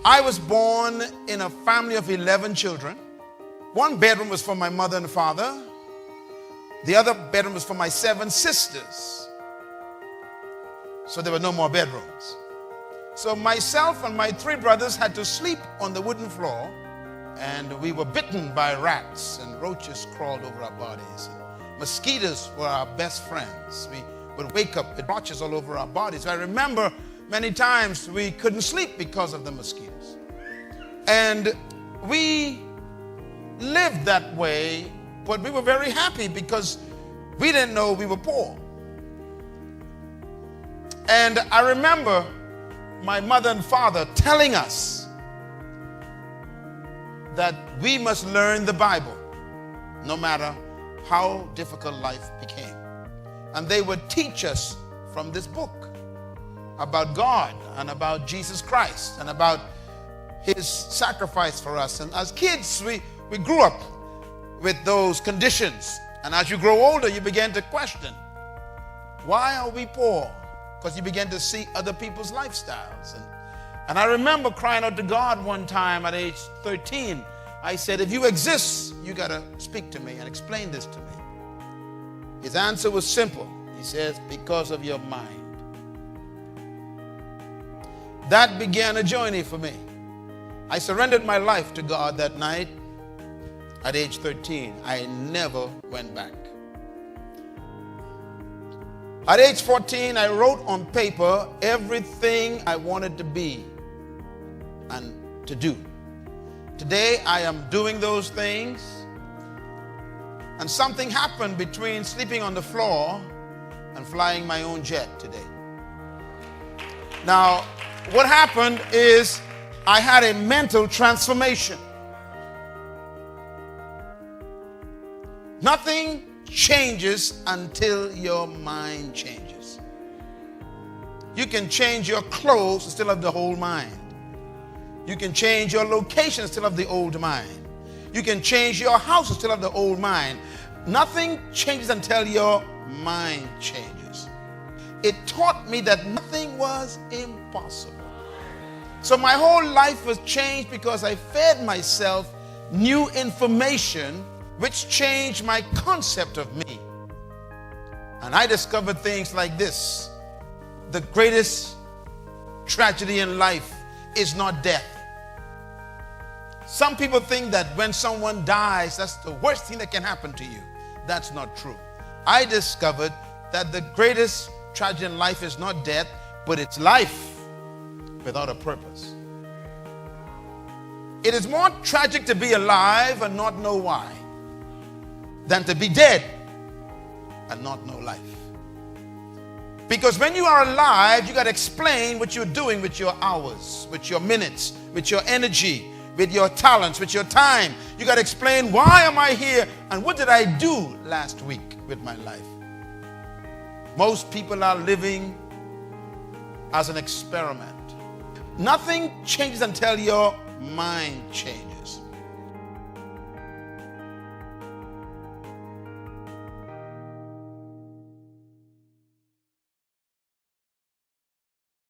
I was born in a family of 11 children. One bedroom was for my mother and father. The other bedroom was for my 7 sisters. So there were no more bedrooms. So myself and my 3 brothers had to sleep on the wooden floor, and we were bitten by rats, and roaches crawled over our bodies. And mosquitoes were our best friends. We would wake up with blotches all over our bodies. I remember many times we couldn't sleep because of the mosquitoes. And we lived that way, but we were very happy because we didn't know we were poor. And I remember my mother and father telling us that we must learn the Bible no matter how difficult life became. And they would teach us from this book about God and about Jesus Christ and about his sacrifice for us. And as kids, we grew up with those conditions. And as you grow older, you begin to question, why are we poor? Because you begin to see other people's lifestyles. And I remember crying out to God one time at age 13. I said, if you exist, you got to speak to me and explain this to me. His answer was simple. He says, because of your mind. That began a journey for me. I surrendered my life to God that night at age 13. I never went back. At age 14, I wrote on paper everything I wanted to be and to do. Today, I am doing those things. And something happened between sleeping on the floor and flying my own jet today. Now, what happened is I had a mental transformation. Nothing changes until your mind changes. You can change your clothes and still have the whole mind. You can change your location and still have the old mind. You can change your house and still have the old mind. Nothing changes until your mind changes. It taught me that nothing was impossible. So my whole life was changed because I fed myself new information which changed my concept of me. And I discovered things like this. The greatest tragedy in life is not death. Some people think that when someone dies, that's the worst thing that can happen to you. That's not true. I discovered that the greatest tragedy in life is not death, but it's life without a purpose. It is more tragic to be alive and not know why than to be dead and not know life. Because when you are alive, you got to explain what you're doing with your hours, with your minutes, with your energy, with your talents, with your time. You got to explain, why am I here and what did I do last week with my life? Most people are living as an experiment. Nothing changes until your mind changes.